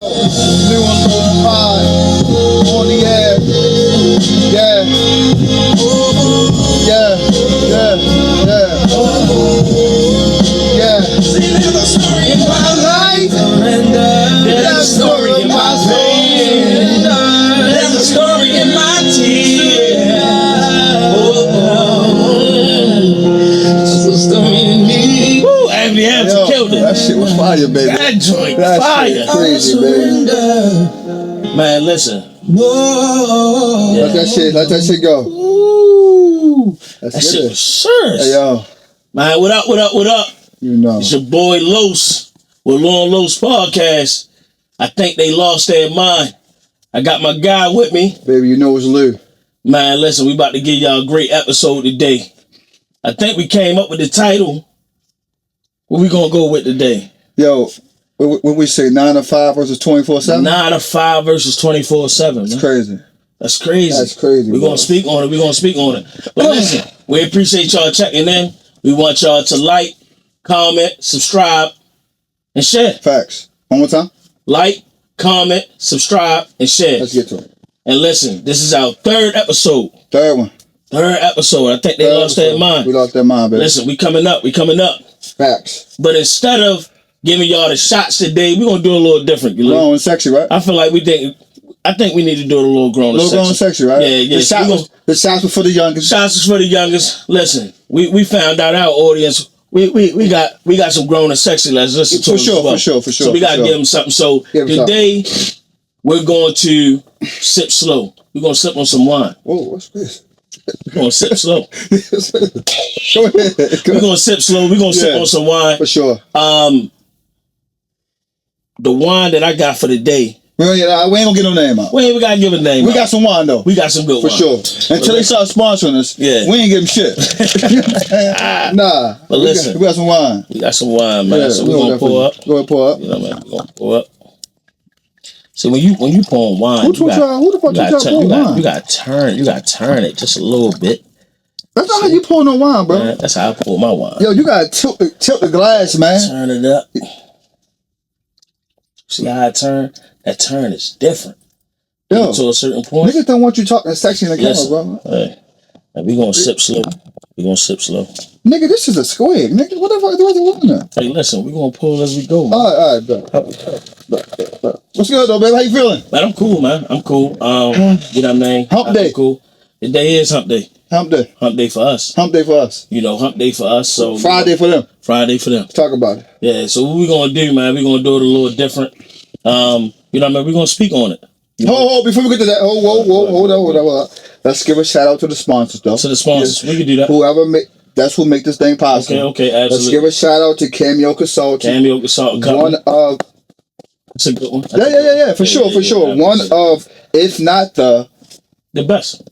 Lew and Los pod on the air. Yeah. Yeah. Yeah. Yeah. Yeah. See, there's a story in my life. There's a story in my pain. There's a story in my tears. There's a story in me. Woo, Abby Hampton killed it. That shit was fire, baby. That joint That fire. shit crazy, baby. Man, listen. Whoa. Yeah. Let that shit go. Ooh. That's That shit good. was serious. Hey, yo. Man, what up, what up, what up? You know. It's your boy Los with Lew and Los podcast. I think they lost their mind. I got my guy with me. Baby, you know it's Lew. Man, listen, we about to give y'all a great episode today. I think we came up with the title. What we gonna go with today? Yo, what we say, 9 to 5 versus 24/7? 9 to 5 versus 24/7. That's crazy. That's crazy. That's crazy. We're gonna speak on it. But listen, we appreciate y'all checking in. We want y'all to like, comment, subscribe, and share. Facts. One more time. Like, comment, subscribe, and share. Let's get to it. And listen, this is our third episode. Third one. I think they lost their mind. We lost their mind, baby. Listen, we coming up. Facts. But instead of giving y'all the shots today, we're gonna do it a little different. Grown and sexy, right? I feel like I think we need to do it a little grown and sexy, right? Yeah. The shots were for the youngest. Shots is for the youngest. Listen, we found out our audience. We got some grown and sexy. Let's listen to them as well. For sure. So we gotta give them something. So today we're going to sip slow. We're gonna sip on some wine. Whoa, what's this? We're gonna sip slow. Go ahead. We're gonna sip slow. We're gonna sip on some wine. For sure. The wine that I got for the day. We ain't gonna get no name out. We gotta give a name. We got some wine though. We got some good for wine. sure. Until they start sponsoring us, we ain't give them shit. Nah. But listen, we got some wine. We got some wine, man. So we're gonna pour up. Go ahead, pour up. You know, man. We're gonna pour up. See, when you pour wine, who the fuck you try to pour wine? You gotta turn it just a little bit. That's not how you pour no wine, bro. Man, that's how I pour my wine. Yo, you gotta tilt the glass, man. Turn it up. See how I turn? That turn is different. Yo, to a certain point. Niggas don't want you talking sexy in the camera, bro. Hey, we gonna sip slow. Nigga, this is a squig. Nigga, what the fuck do I want to? Hey, listen, we gonna pull as we go, man. All right, bro. What's good though, baby? How you feeling? Man, I'm cool, man. I'm cool. You know what I mean? Hump day. Cool. Today is hump day. Hump day. Hump day for us. Hump day for us. You know, hump day for us. So Friday for them. Friday for them. Talk about it. Yeah. So what we gonna do, man? We gonna do it a little different. You know what I mean? We're gonna speak on it. Hold, before we get to that, hold on. Let's give a shout out to the sponsors, though. To the sponsors, we can do that. That's who make this thing possible. Okay, absolutely. Let's give a shout out to Cameo Consulting. One of. That's a good one. Yeah, for sure. One of, if not the best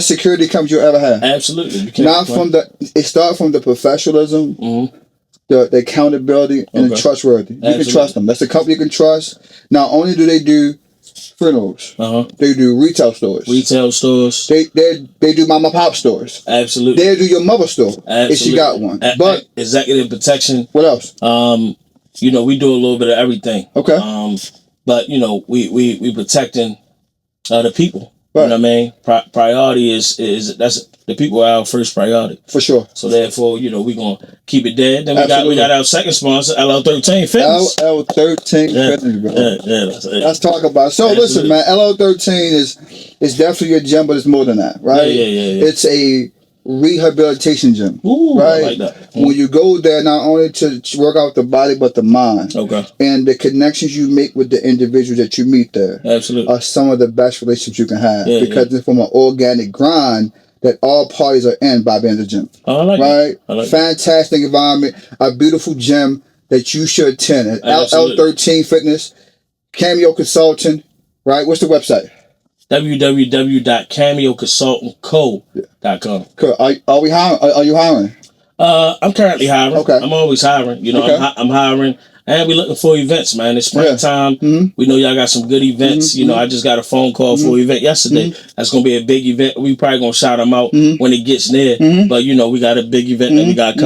security companies you ever had. Absolutely. It starts from the professionalism. Mm-hmm. The accountability and the trustworthy. You can trust them. That's a company you can trust. Not only do they do funerals, they do retail stores. They do mama pop stores. Absolutely. They do your mother store if she got one. But executive protection. What else? You know, we do a little bit of everything. Okay. But you know, we protecting the people. Right. You know what I mean? Priority is that's the people are our first priority. For sure. So therefore, you know, we're gonna keep it there. Then we got our second sponsor, LL13 Fitness. LL13 Fitness, bro. Let's talk about it. So listen, man, LL13 is definitely a gym, but it's more than that, right? Yeah. It's a rehabilitation gym. Ooh, right? I like that. When you go there, not only to work out the body, but the mind. Okay. And the connections you make with the individuals that you meet there are some of the best relationships you can have because it's from an organic grind that all parties are in by being in the gym. Oh, I like right? I like fantastic environment, a beautiful gym that you should attend. L13 Fitness, Cameo Consulting, right? What's the website? www.cameoconsultantco.com. Cool. Are we hiring? Are you hiring? I'm currently hiring. Okay. I'm always hiring. You know, I'm hiring. And we're looking for events, man. It's springtime. Mm-hmm. We know y'all got some good events. Mm-hmm. You know, I just got a phone call for an event yesterday. Mm-hmm. That's going to be a big event. We probably going to shout them out when it gets near. Mm-hmm. But, you know, we got a big event that we got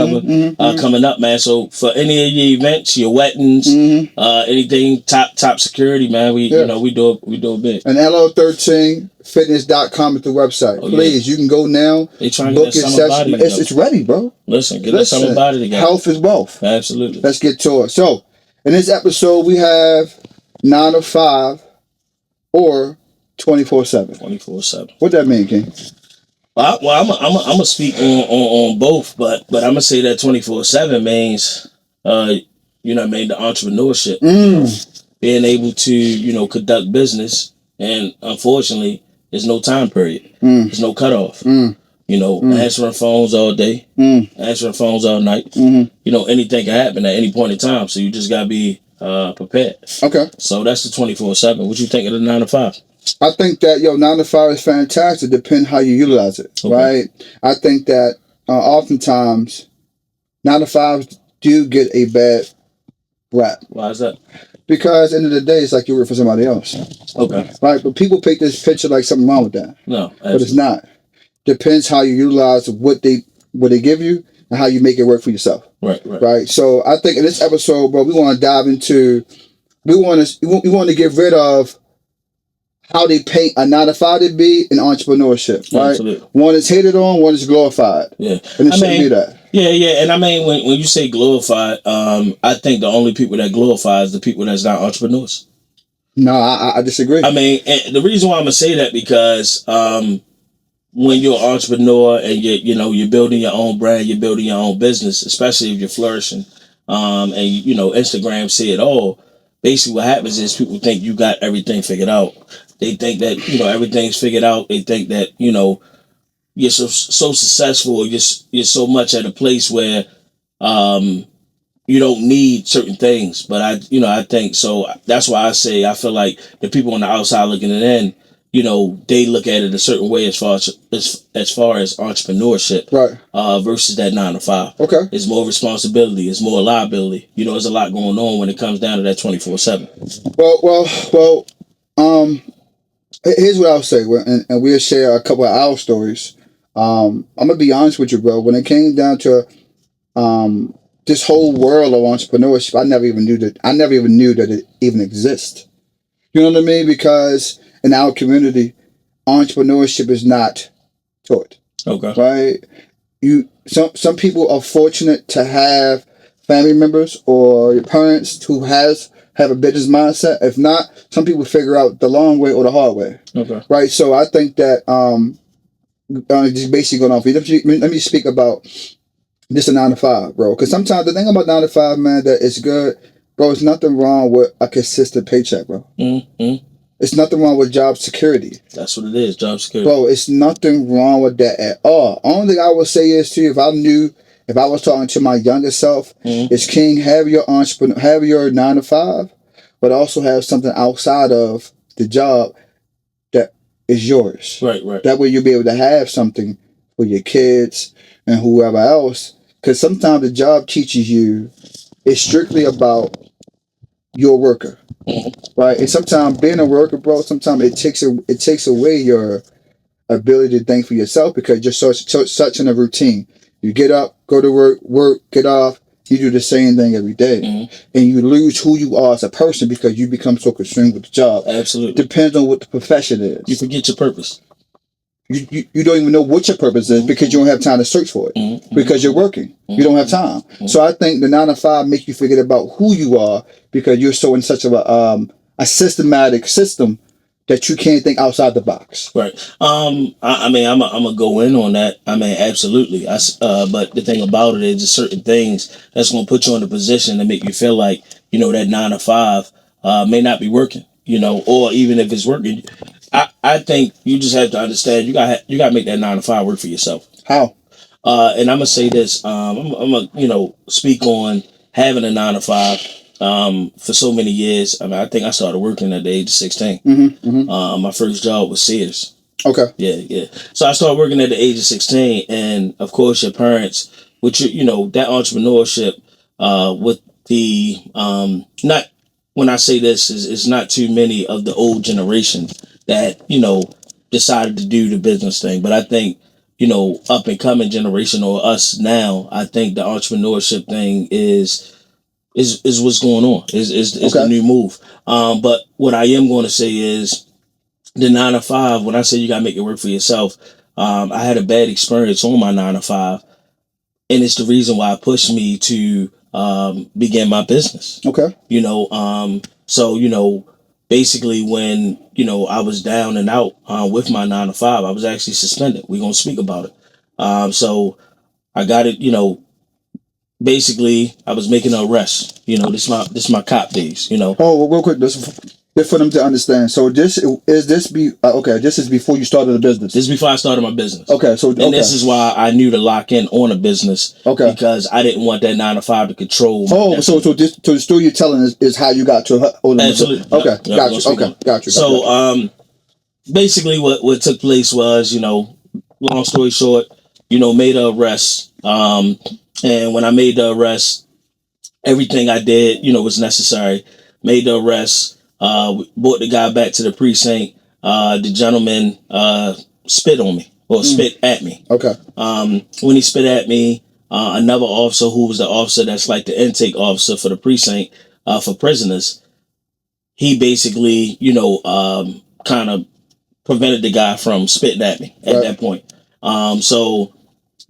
coming up, man. So for any of your events, your weddings, anything, top security, man, you know, we do it big. And LO13fitness.com is the website. Please, you can go now. They trying to get that summer body together. It's ready, bro. Listen, get that summer body together. Health is wealth. Absolutely. Let's get to it. So, in this episode, we have 9 to 5 or 24/7. 24/7. What that mean, King? Well, I'm gonna speak on both, but I'm gonna say that 24/7 means, you know, the entrepreneurship, you know, being able to, you know, conduct business, and unfortunately, there's no time period. There's no cutoff. You know, answering phones all day, answering phones all night. You know, anything can happen at any point in time. So you just gotta be prepared. Okay. So that's the 24/7. What you think of the 9 to 5? I think that 9 to 5 is fantastic. Depend how you utilize it, right? I think that oftentimes 9 to 5s do get a bad rap. Why is that? Because at the end of the day, it's like you work for somebody else. Okay. Right, but people paint this picture like something wrong with that. No, absolutely. But it's not. Depends how you utilize what they give you and how you make it work for yourself. Right. So I think in this episode, bro, we want to dive into. We want to get rid of how they paint a 9 to 5 to be in entrepreneurship. Right. Absolutely. One is hated on, one is glorified. Yeah. And it shouldn't be that. Yeah. And I mean, when you say glorified, I think the only people that glorify is the people that's not entrepreneurs. No, I disagree. I mean, and the reason why I'm gonna say that because when you're an entrepreneur and you're building your own brand, you're building your own business, especially if you're flourishing, and you know Instagram say it all. Basically, what happens is people think you got everything figured out. They think that everything's figured out. They think that you're so successful. You're so much at a place where you don't need certain things. But I think so. That's why I feel like the people on the outside looking in. They look at it a certain way as far as entrepreneurship, right? Versus that 9 to 5. Okay, it's more responsibility, it's more liability. There's a lot going on when it comes down to that 24/7. Well. Here's what I'll say, and we'll share a couple of our stories. I'm gonna be honest with you, bro. When it came down to this whole world of entrepreneurship, I never even knew that it even exists. You know what I mean? Because in our community, entrepreneurship is not taught. Okay. Right? Some people are fortunate to have family members or your parents who have a business mindset. If not, some people figure out the long way or the hard way. Okay. Right? So I think that just basically going off. Let me speak about this 9 to 5, bro. Because sometimes the thing about 9 to 5, man, that it's good, bro. There's nothing wrong with a consistent paycheck, bro. Mm-hmm. It's nothing wrong with job security. That's what it is, job security. Bro, it's nothing wrong with that at all. Only thing I would say is to you, if I was talking to my younger self, is King, have your 9 to 5, but also have something outside of the job that is yours. Right. That way you'll be able to have something for your kids and whoever else. Because sometimes the job teaches you, it's strictly about your worker. Right, and sometimes being a worker, bro, sometimes it takes away your ability to think for yourself because you're such in a routine. You get up, go to work, get off. You do the same thing every day, and you lose who you are as a person because you become so consumed with the job. Absolutely, depends on what the profession is. You forget your purpose. You don't even know what your purpose is because you don't have time to search for it because you're working. You don't have time. So I think the 9 to 5 make you forget about who you are because you're so in such of a systematic system that you can't think outside the box. Right. I mean, I'm gonna go in on that. I mean, absolutely. But the thing about it is, there's certain things that's gonna put you in a position to make you feel like that 9 to 5 may not be working. Or even if it's working. I think you just have to understand you got to make that 9 to 5 work for yourself. How? And I'm gonna say this. I'm gonna speak on having a 9 to 5. For so many years. I mean, I think I started working at the age of 16. My first job was Sears. Okay. Yeah. So I started working at the age of 16, and of course, your parents, which that entrepreneurship, with the not when I say this is not too many of the old generation that decided to do the business thing, but I think up and coming generation or us now, I think the entrepreneurship thing is what's going on is the new move. But what I am going to say is the 9 to 5. When I say you gotta make it work for yourself, I had a bad experience on my 9 to 5, and it's the reason why it pushed me to begin my business. Okay. So basically when I was down and out with my 9 to 5, I was actually suspended. We're gonna speak about it. So I got it. Basically I was making an arrest. This my cop days. Oh, real quick, just for them to understand. So this is before you started the business. This is before I started my business. Okay, so this is why I knew to lock in on a business. Okay, because I didn't want that 9 to 5 to control. So the story you're telling is how you got to absolutely. Okay, got you. So basically what took place was long story short, made an arrest. And when I made the arrest, everything I did was necessary. Made the arrest. Brought the guy back to the precinct. The gentleman spit on me or spit at me. Okay. When he spit at me, another officer who was the officer that's like the intake officer for the precinct for prisoners, he basically kind of prevented the guy from spitting at me at that point. So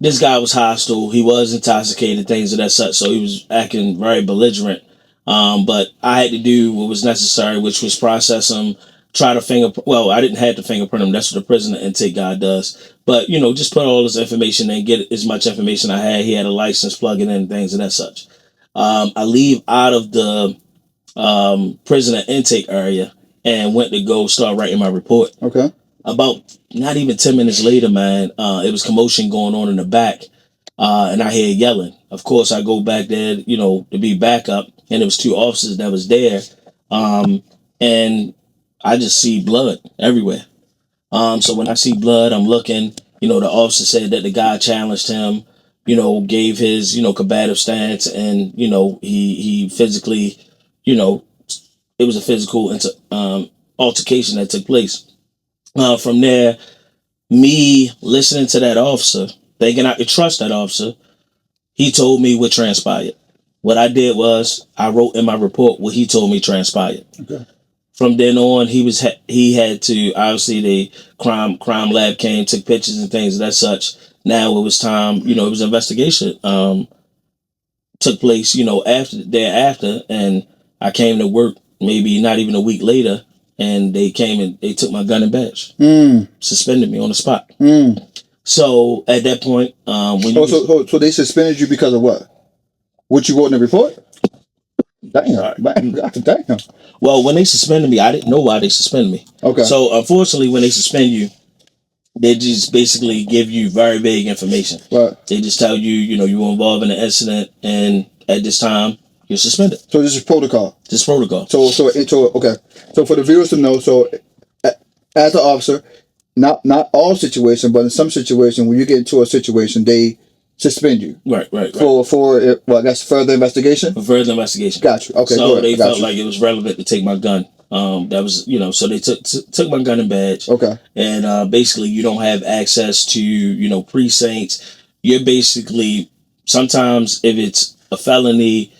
this guy was hostile. He was intoxicated, things of that such. So he was acting very belligerent. But I had to do what was necessary, which was process him, try to well, I didn't have to fingerprint him. That's what the prisoner intake guy does. But, just put all this information in, get as much information I had. He had a license, plug it in, things of that such. I leave out of the prisoner intake area and went to go start writing my report. Okay. About not even 10 minutes later, man, it was commotion going on in the back. And I hear yelling. Of course, I go back there, to be backup. And it was 2 officers that was there. And I just see blood everywhere. So when I see blood, I'm looking, the officer said that the guy challenged him, gave his, combative stance. And, he physically, it was a physical altercation that took place. From there, me listening to that officer, thinking I could trust that officer, he told me what transpired. What I did was I wrote in my report what he told me transpired. Okay. From then on, he had to, obviously the crime lab came, took pictures and things of that such. Now it was time, it was an investigation took place, thereafter, and I came to work maybe not even a week later, and they came and they took my gun and badge, suspended me on the spot. So at that point, so they suspended you because of what? What you wrote in the report? Damn. Well, when they suspended me, I didn't know why they suspended me. Okay. So unfortunately, when they suspend you, they just basically give you very vague information. Right. They just tell you, you were involved in an incident, and at this time, you're suspended. So this is protocol. This is protocol. So okay. So for the viewers to know, so as an officer, not all situations, but in some situations, when you get into a situation, they suspend you. Right. For I guess further investigation. For further investigation. Got you. Okay. So they felt like it was relevant to take my gun. That was so they took my gun and badge. Okay. And basically, you don't have access to precincts. You're basically sometimes if it's a felony,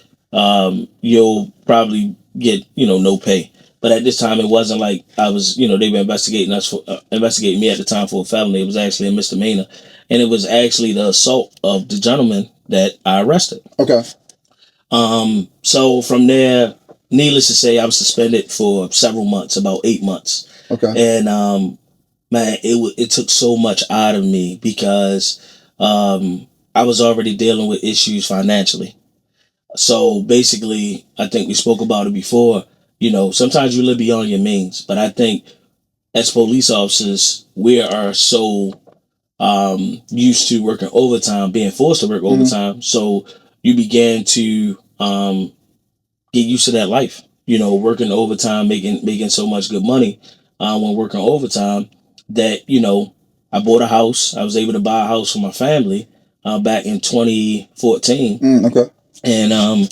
you'll probably get no pay. But at this time, it wasn't like I was, they were investigating me at the time for a felony. It was actually a misdemeanor. And it was actually the assault of the gentleman that I arrested. Okay. So from there, needless to say, I was suspended for several months, about 8 months. Okay. And, man, it took so much out of me because, I was already dealing with issues financially. So basically, I think we spoke about it before, sometimes you live beyond your means, but I think as police officers, we are so used to working overtime, being forced to work overtime. So you began to get used to that life, working overtime, making so much good money when working overtime that, I bought a house. I was able to buy a house for my family back in 2014. Okay. And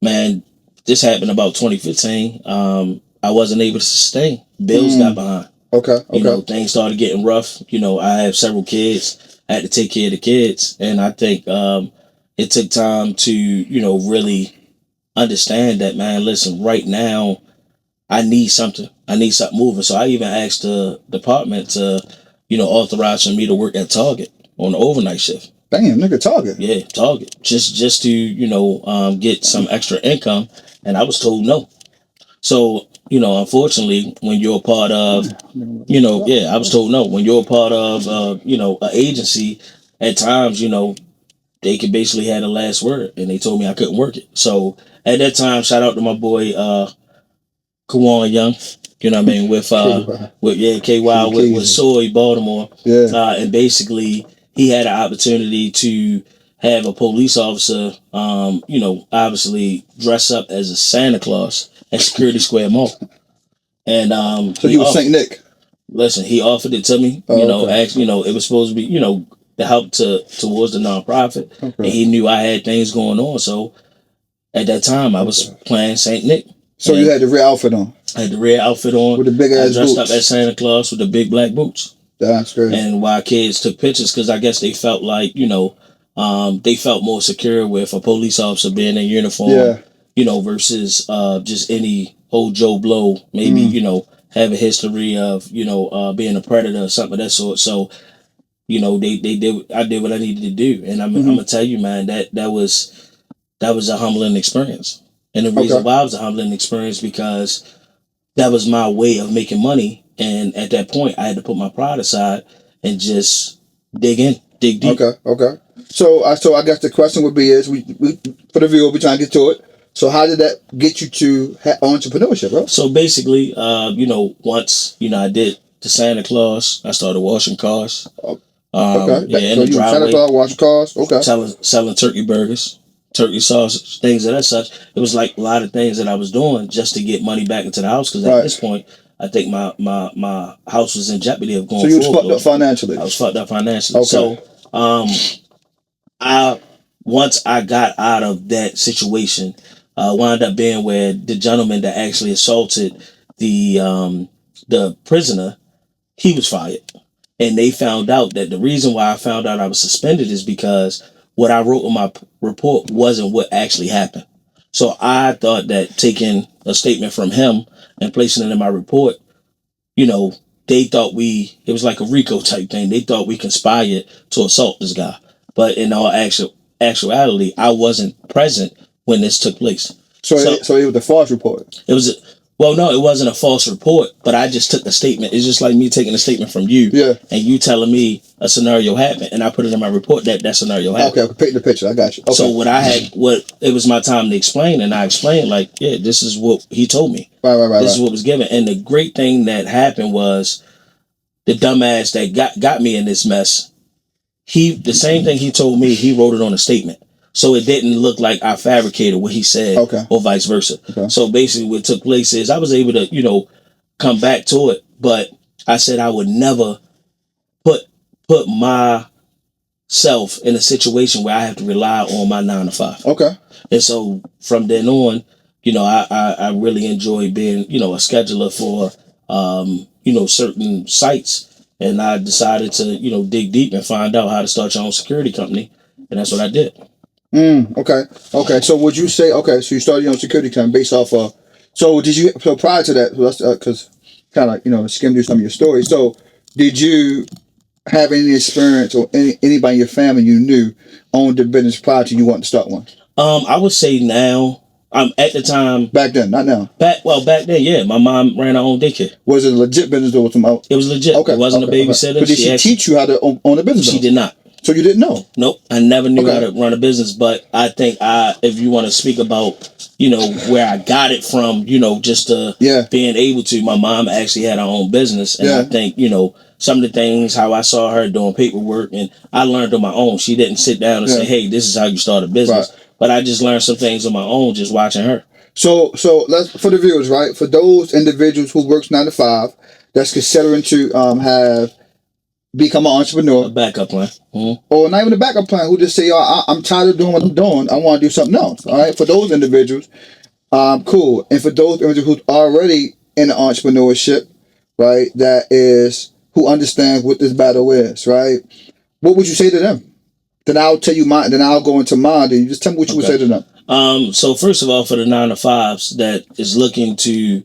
Man, this happened about 2015. I wasn't able to sustain. Bills got behind. Okay. You know, things started getting rough. You know, I have several kids. I had to take care of the kids, and I think it took time to, you know, really understand that, man. Listen, right now, I need something. I need something moving. So I even asked the department to, you know, authorize for me to work at Target on the overnight shift. Damn, nigga, Target. Yeah, Target. Just to, you know, get some extra income, and I was told no. So, you know, unfortunately, when you're a part of, you know, I was told no. When you're a part of, you know, an agency, at times, you know, they could basically have the last word, and they told me I couldn't work it. So at that time, shout out to my boy Kawan Young. You know what I mean? With KY with Soy Baltimore. Yeah. And basically he had an opportunity to have a police officer, you know, obviously dress up as a Santa Claus at Security Square Mall. And so you was Saint Nick. Listen, he offered it to me. You know, actually, you know, it was supposed to be, you know, the help towards the nonprofit. And he knew I had things going on. So at that time I was playing Saint Nick. So you had the red outfit on. I had the red outfit on with the big ass dressed boots. Up as Santa Claus with the big black boots. That's great. And why kids took pictures, because I guess they felt like, you know, they felt more secure with a police officer being in uniform, you know, versus just any old Joe Blow, maybe, you know, have a history of, you know, being a predator or something of that sort. So, you know, I did what I needed to do. And I'm gonna tell you, man, that was a humbling experience. And the reason why it was a humbling experience, because that was my way of making money. And at that point, I had to put my pride aside and just dig deep. Okay. So I guess the question would be is, we for the viewer, we trying to get to it. So how did that get you to entrepreneurship, bro? So basically, you know, once, you know, I did the Santa Claus, I started washing cars. Okay. Yeah, so you Santa Claus, washing cars. Okay. Selling turkey burgers, turkey sausage, things of that such. It was like a lot of things that I was doing just to get money back into the house, because at this point, I think my house was in jeopardy of going. So you was fucked up financially. I was fucked up financially. Okay. So, once I got out of that situation, wound up being where the gentleman that actually assaulted the prisoner, he was fired. And they found out that the reason why I found out I was suspended is because what I wrote in my report wasn't what actually happened. So I thought that taking a statement from him and placing it in my report, you know, they thought it was like a RICO type thing. They thought we conspired to assault this guy. But in all actuality, I wasn't present when this took place. So it was a false report? Well, no, it wasn't a false report, but I just took the statement. It's just like me taking a statement from you, and you telling me a scenario happened, and I put it in my report that scenario happened. Okay, paint the picture. I got you. Okay. So it was my time to explain, and I explained like, this is what he told me. Right. This is what was given, and the great thing that happened was the dumbass that got me in this mess. The same thing he told me, he wrote it on a statement. So it didn't look like I fabricated what he said, or vice versa. Okay. So basically what took place is I was able to, you know, come back to it, but I said I would never put myself in a situation where I have to rely on my 9 to 5. Okay. And so from then on, you know, I really enjoy being, you know, a scheduler for, you know, certain sites. And I decided to, you know, dig deep and find out how to start your own security company. And that's what I did. Okay. So would you say, so you started your own security company based off of, so prior to that, because kind of, you know, skimmed through some of your stories. So did you have any experience or anybody in your family you knew owned a business prior to you wanting to start one? I would say now, at the time. Back then, not now. Back then, yeah. My mom ran her own daycare. Was it a legit business or was it was legit. Okay. It wasn't a babysitter. But did she teach you how to own a business? She did not. So you didn't know? Nope. I never knew how to run a business, but I think if you want to speak about, you know, where I got it from, you know, just being able to, my mom actually had her own business. And I think, you know, some of the things, how I saw her doing paperwork, and I learned on my own. She didn't sit down and say, hey, this is how you start a business. Right. But I just learned some things on my own just watching her. So let's, for the viewers, right? For those individuals who works 9 to 5, that's considering to have become an entrepreneur. A backup plan. Mm-hmm. Or not even a backup plan, who just say, yo, I'm tired of doing what I'm doing. I want to do something else. All right. For those individuals, cool. And for those individuals who's already in entrepreneurship, right, who understands what this battle is, right? What would you say to them? Then I'll tell you mine. Then I'll go into mine. Then you just tell me what you would say to them. So first of all, for the 9-to-5s that is looking to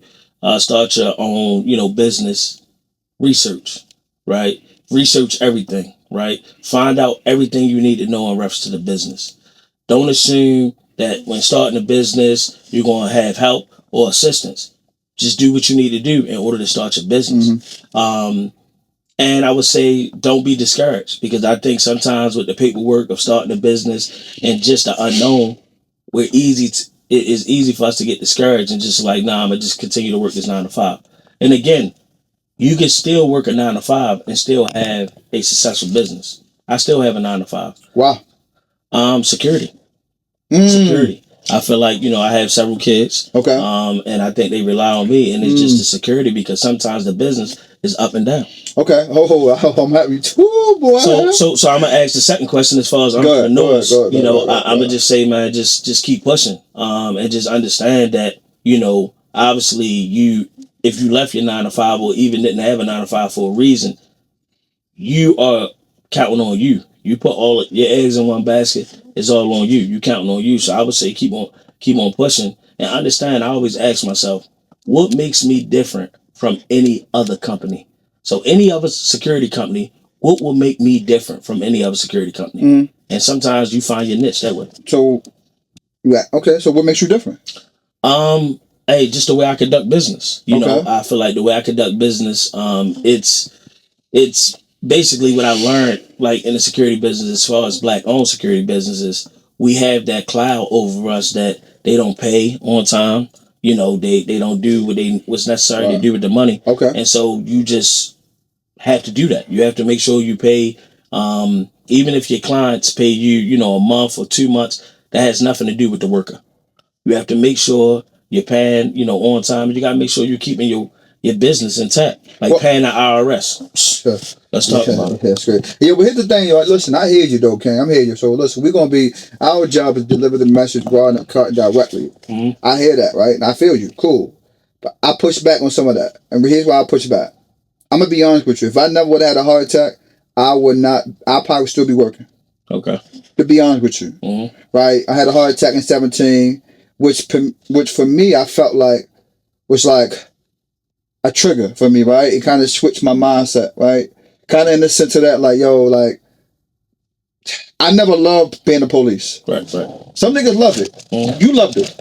start your own, business, research, right? Research everything, right? Find out everything you need to know in reference to the business. Don't assume that when starting a business, you're going to have help or assistance. Just do what you need to do in order to start your business. Mm-hmm. And I would say don't be discouraged, because I think sometimes with the paperwork of starting a business and just the unknown, it is easy for us to get discouraged and just like, nah, I'm going to just continue to work this 9-to-5. And again, you can still work a 9-to-5 and still have a successful business. I still have a 9-to-5. Wow. Security. Security. I feel like, I have several kids. Okay. And I think they rely on me, and it's just the security, because sometimes the business is up and down. Okay. I'm happy too, boy. So I'm gonna ask the second question as far as entrepreneurs. I'm gonna just say, man, just keep pushing. And just understand that, obviously if you left your 9-to-5 or even didn't have a 9-to-5 for a reason, you are counting on you. You put all of your eggs in one basket. It's all on you. You counting on you. So I would say keep on pushing, and understand. I always ask myself, what makes me different from any other company? So any other security company, what will make me different from any other security company? Mm. And sometimes you find your niche that way. So, yeah, okay. So what makes you different? Hey, just the way I conduct business. I feel like the way I conduct business, it's basically what I learned, like in the security business, as far as Black-owned security businesses, we have that cloud over us that they don't pay on time. They don't do what's necessary to do with the money. Okay. And so you just have to do that. You have to make sure you pay, even if your clients pay you, a month or 2 months, that has nothing to do with the worker. You have to make sure you're paying, on time. You got to make sure you're keeping your business intact, like paying the IRS. Sure. Let's talk about it. That's great. Yeah, but here's the thing, listen, I hear you though, King. I'm hearing you. So listen, our job is deliver the message directly. Mm-hmm. I hear that, right? And I feel you. Cool. But I push back on some of that. And here's why I push back. I'm going to be honest with you. If I never would have had a heart attack, I probably would still be working. Okay. To be honest with you. Mm-hmm. Right? I had a heart attack in 2017, which for me, I felt like was like a trigger for me, right? It kind of switched my mindset, right? Kind of in the sense of that, like, I never loved being the police. Right. Some niggas love it. Mm-hmm. You loved it.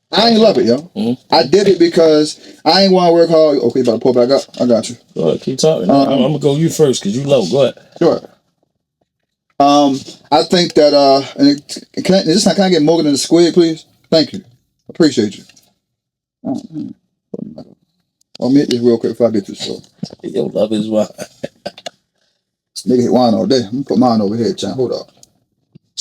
I ain't love it, yo. Mm-hmm. I did it because I ain't want to work hard. Okay, about to pull back up. I got you. Go ahead, keep talking. I'm going to go you first because you low. Go ahead. Sure. I think that, can I get Morgan in the squid, please? Thank you. Appreciate you. I'll meet this real quick before I get this stuff. Yo, love is wine. Nigga hit wine all day. I'm gonna put mine over here, John. Hold up.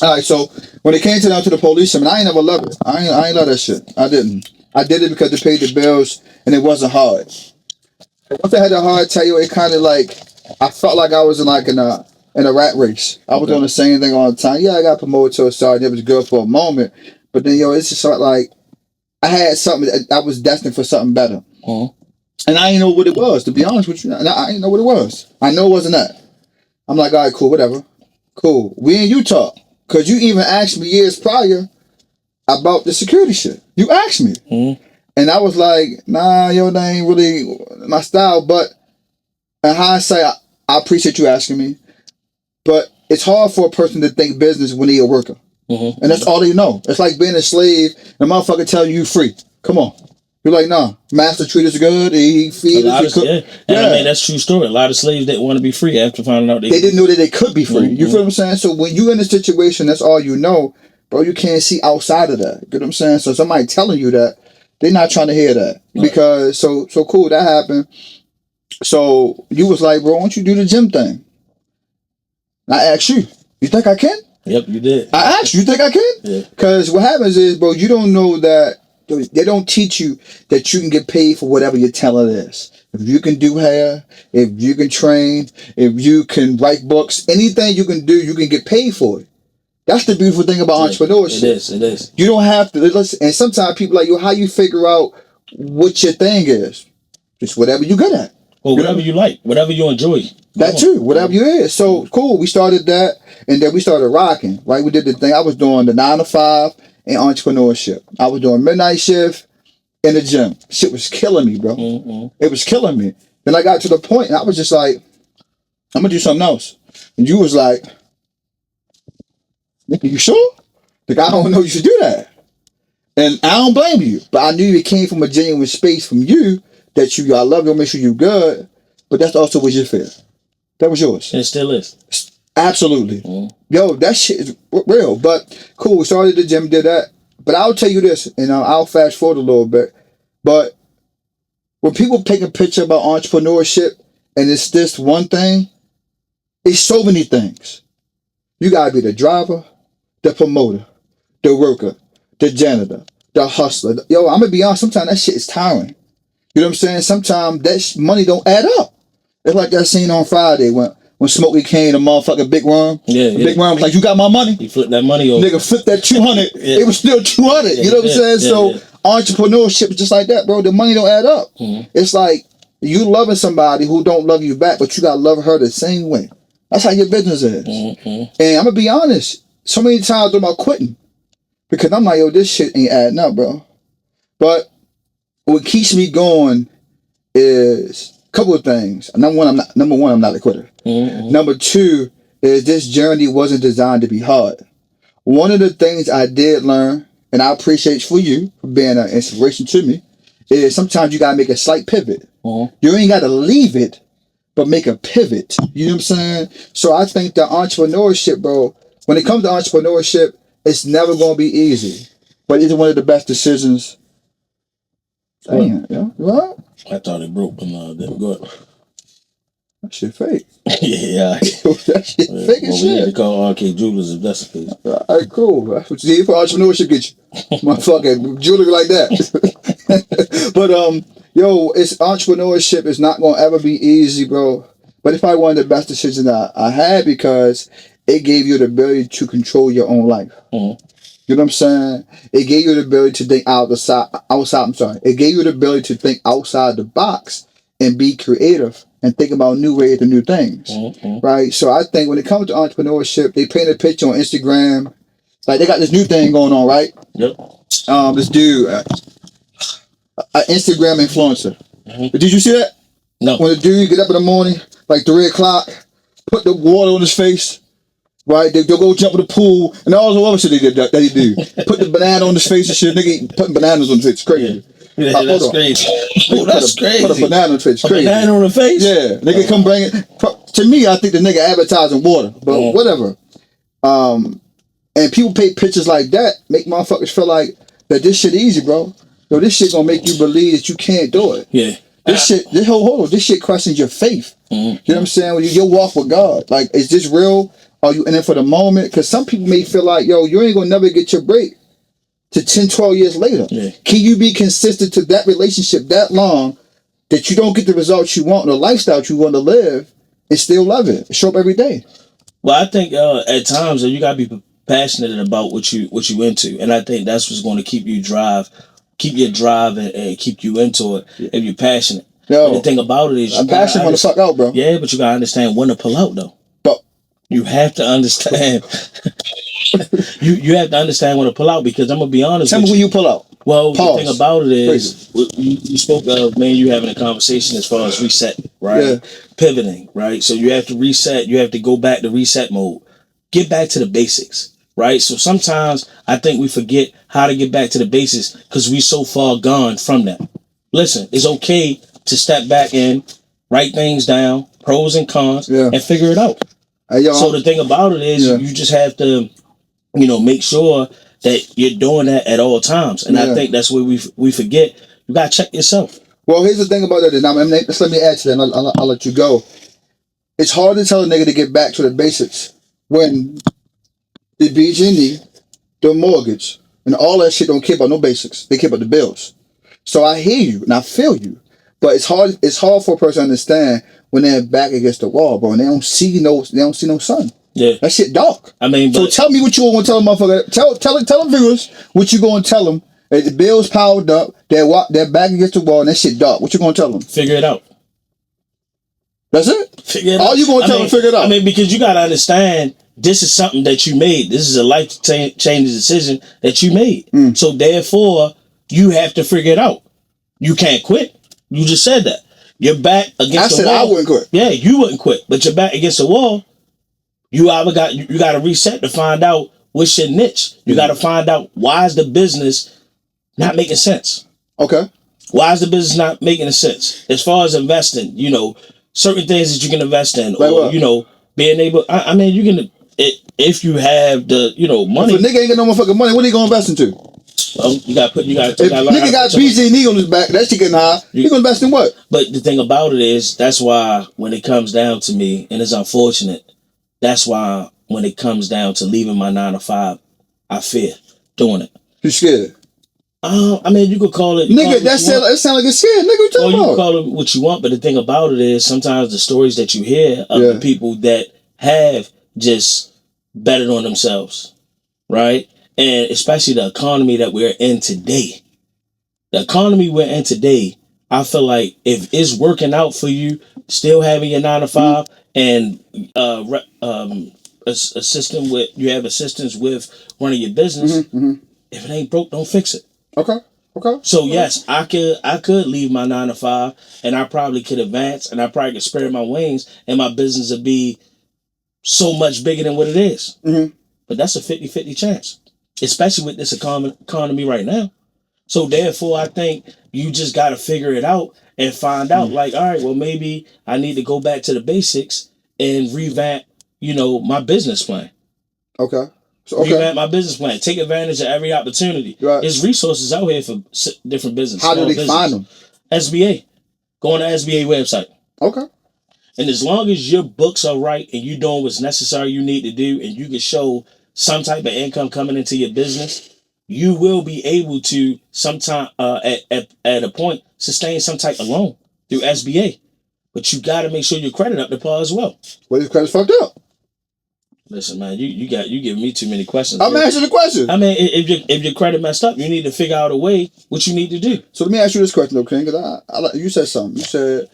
All right, so when it came to the police, I ain't never loved it. I ain't love that shit. I didn't. I did it because it paid the bills and it wasn't hard. Once I had a heart attack, it kind of like I felt like I was in a rat race. I was doing the same thing all the time. Yeah, I got promoted to a sergeant. It was good for a moment, but then it's just like I had something. I was destined for something better. Mm-hmm. And I didn't know what it was, to be honest with you. I didn't know what it was. I know it wasn't that. I'm like, all right, cool, whatever. Cool. We in Utah. Because you even asked me years prior about the security shit. You asked me. Mm-hmm. And I was like, nah, that ain't really my style. But in hindsight, I appreciate you asking me. But it's hard for a person to think business when they're a worker. Mm-hmm. And that's all they know. It's like being a slave and a motherfucker tell you free. Come on. You're like, nah, master treat us good, he feed us, he cook. Yeah. I mean, that's a true story. A lot of slaves didn't want to be free after finding out they didn't know that they could be free. Mm-hmm. You feel what I'm saying? So when you're in a situation, that's all you know, bro, you can't see outside of that. You know what I'm saying? So somebody telling you that, they're not trying to hear that. Right. Because, so cool, that happened. So you was like, bro, why don't you do the gym thing? I asked you think I can? Yep, you did. I asked you think I can? Yeah. Because what happens is, bro, you don't know that They don't teach you that you can get paid for whatever your talent is. If you can do hair, if you can train, if you can write books, anything you can do, you can get paid for it. That's the beautiful thing about entrepreneurship. It is. You don't have to listen. And sometimes people are like, yo, how you figure out what your thing is? Just whatever you good at. Well, whatever you like, whatever you enjoy. That too, whatever you is. So cool. We started that, and then we started rocking. Right, we did the thing. I was doing the 9 to 5 and entrepreneurship. I was doing midnight shift in the gym. Shit was killing me, bro. It was killing me. Then I got to the point, and I was just like, I'm gonna do something else. And you was like, nigga, you sure? Like, I don't know you should do that. And I don't blame you, but I knew it came from a genuine space from you that I love you, make sure you good, but that's also was your fear. That was yours. And it still is. Absolutely. Yo, that shit is real. But cool, we started the gym, did that. But I'll tell you this, and I'll fast forward a little bit. But when people take a picture about entrepreneurship and it's this one thing, it's so many things. You gotta be the driver, the promoter, the worker, the janitor, the hustler. Yo, I'm gonna be honest, sometimes that shit is tiring. You know what I'm saying? Sometimes that money don't add up. It's like that scene on Friday when Smokey came, the motherfucking Big Worm. Big Worm was like, you got my money? He flipped that money over. Nigga flipped that 200. It was still 200. You know what I'm saying? So entrepreneurship is just like that, bro. The money don't add up. It's like you loving somebody who don't love you back, but you gotta love her the same way. That's how your business is. And I'm gonna be honest, so many times I'm about quitting. Because I'm like, yo, this shit ain't adding up, bro. But what keeps me going is a couple of things. Number one, I'm not a quitter. Number two is this journey wasn't designed to be hard. One of the things I did learn, and I appreciate for you for being an inspiration to me, is sometimes you gotta make a slight pivot. You ain't gotta leave it, but make a pivot. You know what I'm saying? So I think that entrepreneurship, bro, when it comes to entrepreneurship, it's never gonna be easy. But it's one of the best decisions. Damn, yeah. What? I thought it broke, but no, it didn't go up. That shit fake. Yeah. That shit fake as shit. We need to call RK Jewelers if that's the case. All right, cool. That's what you need for entrepreneurship, get you. Motherfucking jewelry like that. But, yo, it's entrepreneurship is not going to ever be easy, bro. But it's probably one of the best decisions I had because it gave you the ability to control your own life. You know what I'm saying? It gave you the ability to think outside. It gave you the ability to think outside the box and be creative and think about new ways and new things. Right? So I think when it comes to entrepreneurship, they paint a picture on Instagram. Like they got this new thing going on, right? Yep. This dude, an Instagram influencer. Did you see that? No. When the dude get up in the morning, like 3 o'clock, put the water on his face. Right, they'll go jump in the pool and all the other shit that he do. Put the banana on his face and shit. Nigga putting bananas on his face. It's crazy. Yeah, that's crazy. Oh, that's crazy. Put a banana on his face. Crazy. A banana on the face? Yeah. Nigga come bring it. To me, I think the nigga advertising water. But whatever. And people paint pictures like that, make motherfuckers feel like that this shit easy, bro. Yo, this shit gonna make you believe that you can't do it. Yeah. This shit questions your faith. You know what I'm saying? When you walk with God. Like, is this real? Are you in it for the moment? Because some people may feel like, yo, you ain't gonna never get your break to 10, 12 years later. Can you be consistent to that relationship that long that you don't get the results you want, the lifestyle you want to live, and still love it? Show up every day. Well, I think at times you gotta be passionate about what you into, and I think that's what's going to keep your drive and keep you into it if you're passionate. Yo, the thing about it is, I'm passionate when the fuck out, bro. Yeah, but you gotta understand when to pull out, though. You have to understand. you have to understand when to pull out because I'm gonna be honest. Tell me when you pull out. Well, the thing about it is, you spoke of you having a conversation as far as reset, right? Yeah. Pivoting, right? So you have to reset. You have to go back to reset mode. Get back to the basics, right? So sometimes I think we forget how to get back to the basics because we so far gone from that. Listen, it's okay to step back in, write things down, pros and cons, and figure it out. So the thing about it is you just have to, make sure that you're doing that at all times. And I think that's where we forget. You got to check yourself. Well, here's the thing about that. Now, just let me add to that and I'll let you go. It's hard to tell a nigga to get back to the basics when the BG&E, the mortgage, And all that shit don't care about no basics. They care about the bills. So I hear you and I feel you. But it's hard for a person to understand when they're back against the wall, bro, and they don't see no sun. Yeah. That shit dark. I mean, so tell me what you want to tell them, motherfucker. Tell them viewers what you going to tell them. The bills piled up, they're back against the wall, and that shit dark. What you going to tell them? Figure it out. That's it? Figure it out. All you going to tell them, figure it out? I mean, because you got to understand, this is something that you made. This is a life-changing decision that you made. So therefore, you have to figure it out. You can't quit. You just said that. You're back against the wall. I said I wouldn't quit. Yeah, you wouldn't quit, but you're back against the wall. You got to reset to find out what's your niche. You got to find out, why is the business not making sense? Okay. Why is the business not making sense? As far as investing, certain things that you can invest in, like or what? Being able. I mean, you can if you have the money. If a nigga ain't got no motherfucking money, what are you gonna invest into? Well, you got. If nigga got BZ&E on his back, that shit getting high. You gonna invest in what? But the thing about it is, that's why when it comes down to me, and it's unfortunate, that's why when it comes down to leaving my 9 to 5, I fear doing it. You scared? I mean, you could call it. Nigga, that sound like it's scared. Nigga, what you talking about? You can call it what you want, but the thing about it is, sometimes the stories that you hear of the people that have just betted on themselves, right? And especially the economy that we're in today. The economy we're in today, I feel like if it's working out for you, still having your 9 to 5 and assisting with, you have assistance with running your business. If it ain't broke, don't fix it. Okay. So yes, I could leave my 9 to 5 and I probably could advance and I probably could spread my wings and my business would be so much bigger than what it is. But that's a 50-50 chance, especially with this economy right now. So therefore, I think you just got to figure it out and find out, like, all right, well, maybe I need to go back to the basics and revamp, my business plan. Okay. Revamp my business plan. Take advantage of every opportunity. Right. There's resources out here for different businesses. How do they find them? SBA. Go on the SBA website. Okay. And as long as your books are right and you're doing what's necessary you need to do, and you can show some type of income coming into your business, you will be able to sometime at a point sustain some type of loan through SBA. But you got to make sure your credit up to par as well. Well, your credit's fucked up. Listen, man, you giving me too many questions. I'm answering the question. I mean, if your credit messed up, you need to figure out a way what you need to do. So let me ask you this question, okay? Because you said something. You said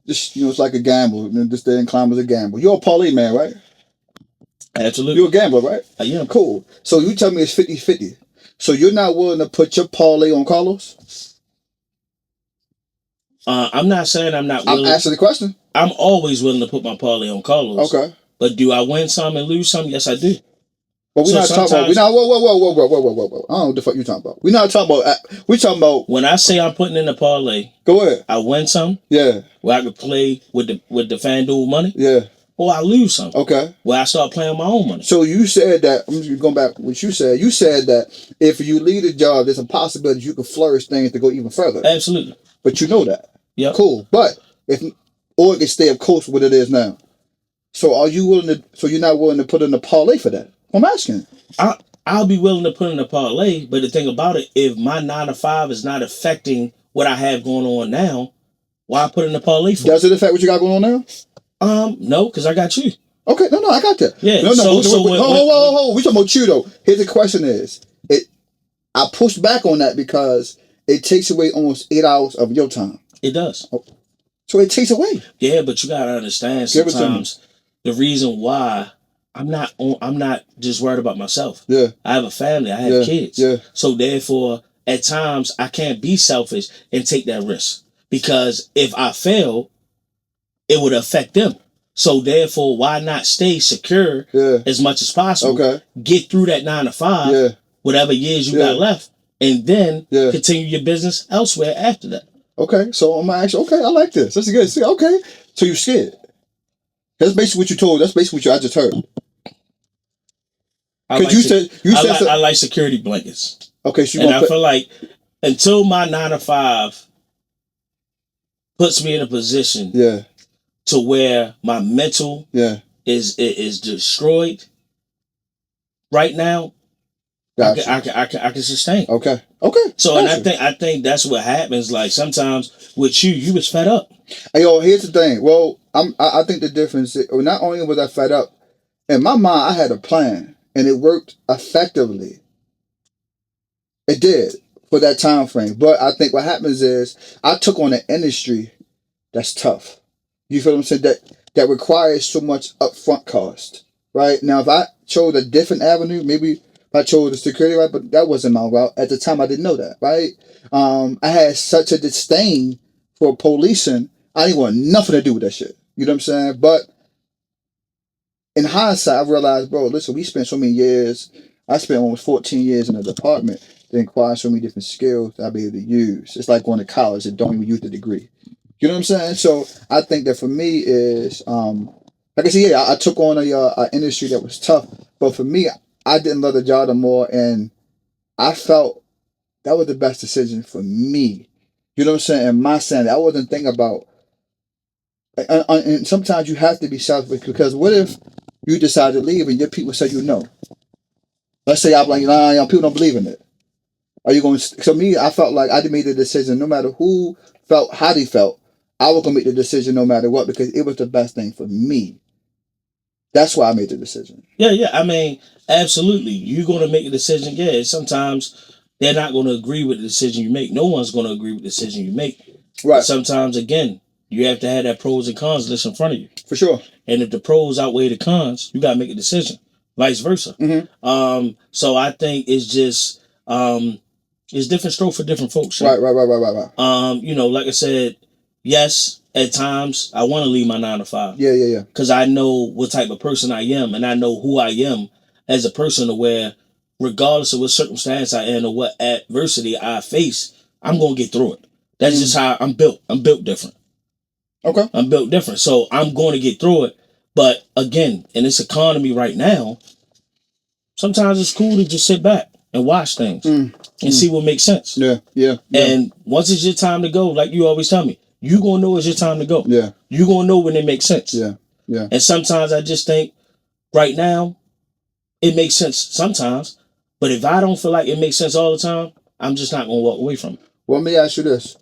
this, it's like a gamble. This day in climb is a gamble. You're a parlay man, right? Absolutely. You're a gambler, right? I am. Cool. So you tell me it's 50-50. So you're not willing to put your parlay on Carlos? I'm not saying I'm not willing. I'm asking the question. I'm always willing to put my parlay on Carlos. Okay. But do I win some and lose some? Yes, I do. But we're not talking about. Whoa. I don't know what the fuck you talking about. We're not talking about. We're talking about. When I say I'm putting in a parlay, go ahead. I win some. Yeah. Where I could play with the FanDuel money. Yeah. Or I lose some. Okay. Where I start playing my own money. So you said that. I'm just going back to what you said. You said that if you leave a job, there's a possibility you could flourish things to go even further. Absolutely. But you know that. Yeah. Cool. But it can stay of course what it is now. So are you willing to? So you're not willing to put in a parlay for that? I'm asking. I'll be willing to put in a parlay, but the thing about it, if my 9 to 5 is not affecting what I have going on now, why put in a parlay for? Does it affect what you got going on now? No, because I got you. Okay, no, I got that. Yeah. No, whoa. We talking about you though. Here's the question: I pushed back on that because it takes away almost 8 hours of your time. It does. Oh. So it takes away. Yeah, but you gotta understand sometimes. The reason why I'm not just worried about myself. Yeah. I have a family. I have kids. Yeah. So therefore, at times I can't be selfish and take that risk, because if I fail, it would affect them. So therefore, why not stay secure as much as possible? Okay. Get through that 9 to 5, whatever years you got left, and then continue your business elsewhere after that. Okay. So I'm gonna ask you. Okay, I like this. That's good. See, okay. So you're scared. That's basically what you told. That's basically what I just heard. I like security blankets. Okay, so I feel like until my 9 to 5 puts me in a position to where my mental is destroyed right now, Gotcha. I can sustain. Okay. So, gotcha. And I think that's what happens. Like sometimes with you was fed up. Hey, yo, here's the thing. Well, I think the difference is, not only was I fed up, in my mind I had a plan and it worked effectively. It did for that time frame. But I think what happens is I took on an industry that's tough. You feel what I'm saying? That requires so much upfront cost. Right? Now, if I chose a different avenue, maybe if I chose the security route, but that wasn't my route. At the time, I didn't know that, right? I had such a disdain for policing. I didn't want nothing to do with that shit. You know what I'm saying? But in hindsight, I realized, bro, listen, we spent so many years. I spent almost 14 years in a department that requires so many different skills that I'll be able to use. It's like going to college and don't even use the degree. You know what I'm saying? So I think that for me is, like I said, yeah, I took on a industry that was tough. But for me, I didn't love the job no more. And I felt that was the best decision for me. You know what I'm saying? And my sanity. I wasn't thinking about, and sometimes you have to be selfish, because what if you decide to leave and your people say no? Let's say I'm like, nah, people don't believe in it. Are you going to? So me, I felt like I made the decision no matter who felt how they felt. I was going to make the decision no matter what, because it was the best thing for me. That's why I made the decision. Yeah. I mean, absolutely. You're going to make a decision. Yeah, sometimes they're not going to agree with the decision you make. No one's going to agree with the decision you make. Right. But sometimes, again, you have to have that pros and cons list in front of you. For sure. And if the pros outweigh the cons, you got to make a decision. Vice versa. Mm-hmm. So I think it's just it's different stroke for different folks. Right. Like I said, yes, at times I want to leave my 9 to 5. Yeah. Because I know what type of person I am, and I know who I am as a person, to where regardless of what circumstance I am or what adversity I face, I'm gonna get through it. That's just how I'm built. I'm built different. Okay. I'm built different. So I'm going to get through it. But again, in this economy right now, sometimes it's cool to just sit back and watch things and see what makes sense. Yeah. And once it's your time to go, like you always tell me, you're going to know it's your time to go. Yeah. You're going to know when it makes sense. Yeah. And sometimes I just think right now, it makes sense sometimes. But if I don't feel like it makes sense all the time, I'm just not going to walk away from it. Well, let me ask you this.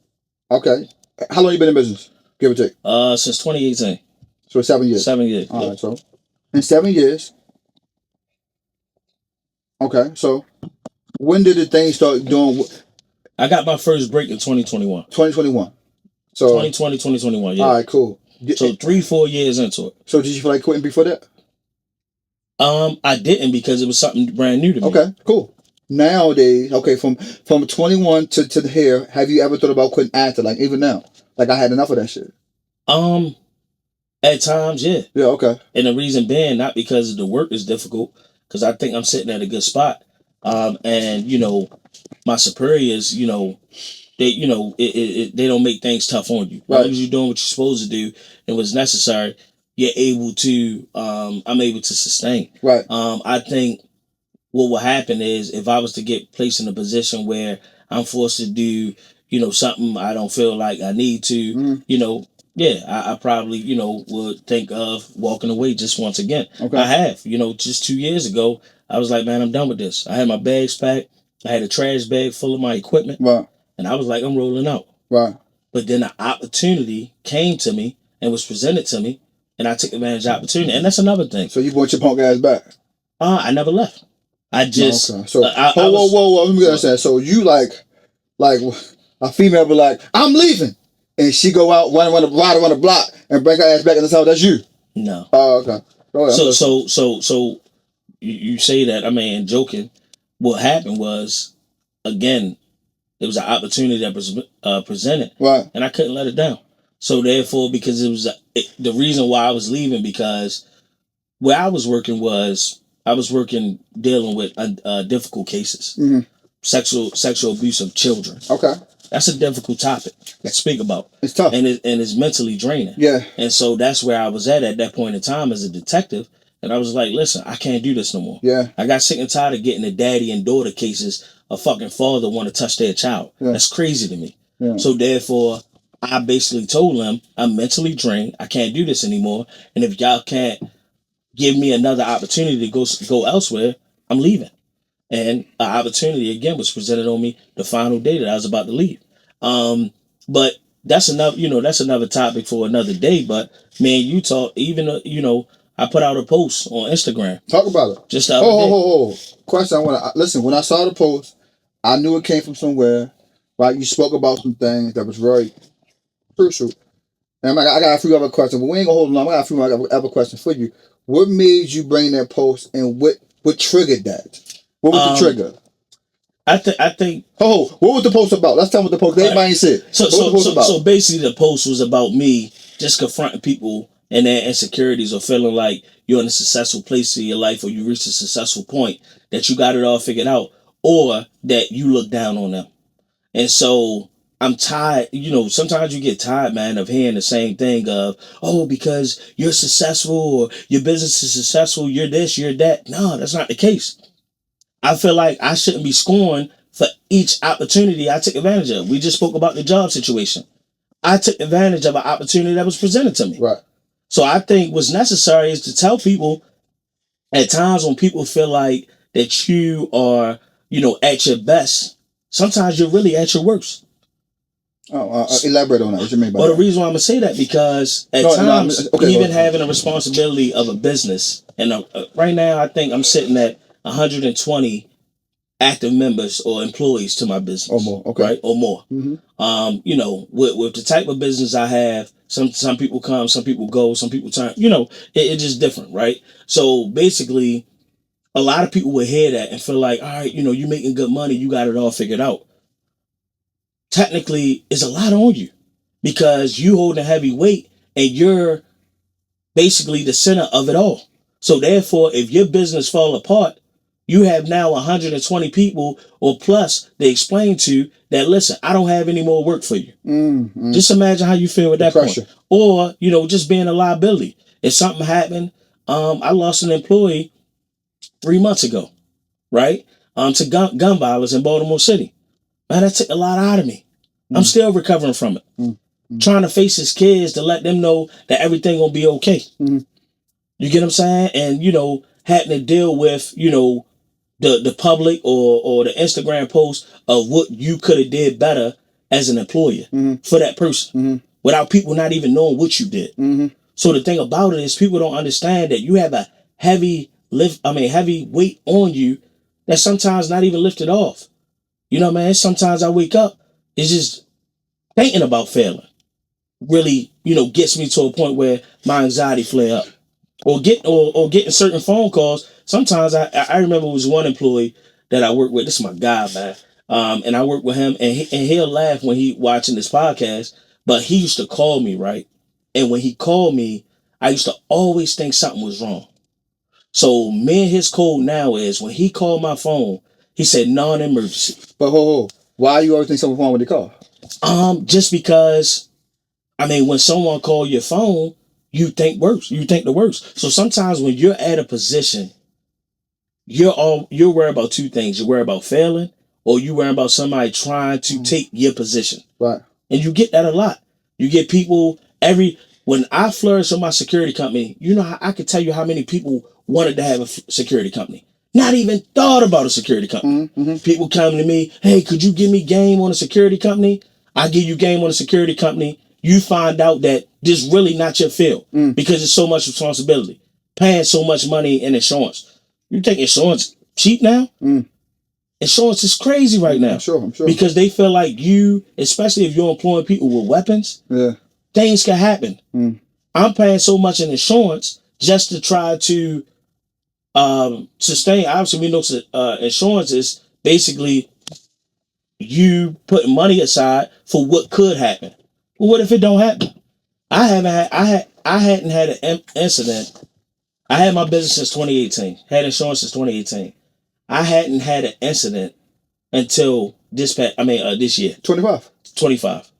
Okay. How long you been in business? Give or take. Since 2018. So 7 years. 7 years. All right. So in 7 years. Okay. So when did the thing start doing? I got my first break in 2021. 2021. So 2020, 2021. Yeah. All right. Cool. So 3-4 years into it. So did you feel like quitting before that? I didn't, because it was something brand new to me. Okay. Cool. Nowadays, okay, from 21 to here, have you ever thought about quitting after? Like even now, like I had enough of that shit. At times, yeah. Yeah. Okay. And the reason being, not because the work is difficult, because I think I'm sitting at a good spot. And my superiors, they they don't make things tough on you. As long as you're doing what you're supposed to do and what's necessary, you're able to. I'm able to sustain. Right. I think what will happen is, if I was to get placed in a position where I'm forced to do, something I don't feel like I need to, I probably, would think of walking away just once again. Okay. I have, just 2 years ago, I was like, man, I'm done with this. I had my bags packed. I had a trash bag full of my equipment. Right. And I was like, I'm rolling out. Right. But then an opportunity came to me and was presented to me, and I took advantage of the opportunity. And that's another thing. So you brought your punk ass back? I never left. I just... Okay. So, whoa. Let me understand. So you like a female be like, I'm leaving. And she go out, ride around the block and bring her ass back in the house. That's you? No. Oh, okay. Go ahead. So you say that, I mean, joking. What happened was, again, it was an opportunity that was presented. Right. And I couldn't let it down. So therefore, because it was the reason why I was leaving, because where I was working dealing with difficult cases. Mm-hmm. Sexual abuse of children. Okay. That's a difficult topic to speak about. It's tough. And it's mentally draining. Yeah. And so that's where I was at that point in time as a detective. And I was like, listen, I can't do this no more. Yeah. I got sick and tired of getting the daddy and daughter cases. A fucking father want to touch their child. Yeah. That's crazy to me. Yeah. So therefore, I basically told them, I'm mentally drained. I can't do this anymore. And if y'all can't give me another opportunity to go elsewhere, I'm leaving. and an opportunity again was presented on me the final day that I was about to leave. But that's another topic for another day. But man, you talk even I put out a post on Instagram. Talk about it. Just the other day. Question. I want to listen. When I saw the post, I knew it came from somewhere. Right, you spoke about some things that was very crucial. And I got a few other questions, but we ain't gonna hold long. I got a few other questions for you. What made you bring that post, and what triggered that? What was the trigger? I think. What was the post about? Let's tell them what the post. Everybody said. So basically, the post was about me just confronting people and their insecurities, or feeling like you're in a successful place in your life, or you reached a successful point that you got it all figured out, or that you look down on them. And so I'm tired. Sometimes you get tired, man, of hearing the same thing of, oh, because you're successful or your business is successful, you're this, you're that. No, that's not the case. I feel like I shouldn't be scorned for each opportunity I took advantage of. We just spoke about the job situation. I took advantage of an opportunity that was presented to me. Right. So I think what's necessary is to tell people at times when people feel like that you are, at your best, sometimes you're really at your worst. Elaborate on that. What you mean by that? Well, the reason why I'm going to say that, because at times, even having a responsibility of a business, and right now I think I'm sitting at 120 active members or employees to my business. Or more, okay. Right? Or more. Mm-hmm. With the type of business I have, some people come, some people go, some people turn, it's just different, right? So basically, a lot of people would hear that and feel like, all right, you're making good money, you got it all figured out. Technically, it's a lot on you, because you hold a heavy weight and you're basically the center of it all. So therefore, if your business fall apart, you have now 120 people or plus they explain to that, listen, I don't have any more work for you. Mm-hmm. Just imagine how you feel at that pressure. point. Or, just being a liability. If something happened, I lost an employee 3 months ago, right? To gun violence in Baltimore City. Man, that took a lot out of me. I'm still recovering from it. Trying to face his kids to let them know that everything gonna be okay. You get what I'm saying? And, having to deal with, the public or the Instagram post of what you could have did better as an employer for that person without people not even knowing what you did. So the thing about it is people don't understand that you have a heavy weight on you that sometimes not even lifted off. Man, sometimes I wake up, it's just thinking about failing really, gets me to a point where my anxiety flare up. Or getting certain phone calls. Sometimes I remember it was one employee that I worked with. This is my guy, man. And I worked with him, and he'll laugh when he watching this podcast. But he used to call me, right? And when he called me, I used to always think something was wrong. So me and his code now is when he called my phone, he said non-emergency. But why you always think something wrong with the call? Just because, when someone call your phone, you think worse. You think the worst. So sometimes when you're at a position, you're worried about two things. You're worried about failing, or you worried about somebody trying to take your position. Right. And you get that a lot. You get people when I flourished on my security company, I could tell you how many people wanted to have a security company. Not even thought about a security company. People come to me, hey, could you give me game on a security company? I give you game on a security company. You find out that this really not your field because it's so much responsibility. Paying so much money in insurance. You think insurance cheap now? Insurance is crazy right now. I'm sure. Because they feel like you, especially if you're employing people with weapons, things can happen. I'm paying so much in insurance just to try to sustain. Obviously, we know insurance is basically you putting money aside for what could happen. Well, what if it don't happen? I hadn't had an incident. I had my business since 2018. Had insurance since 2018. I hadn't had an incident until this year. 25.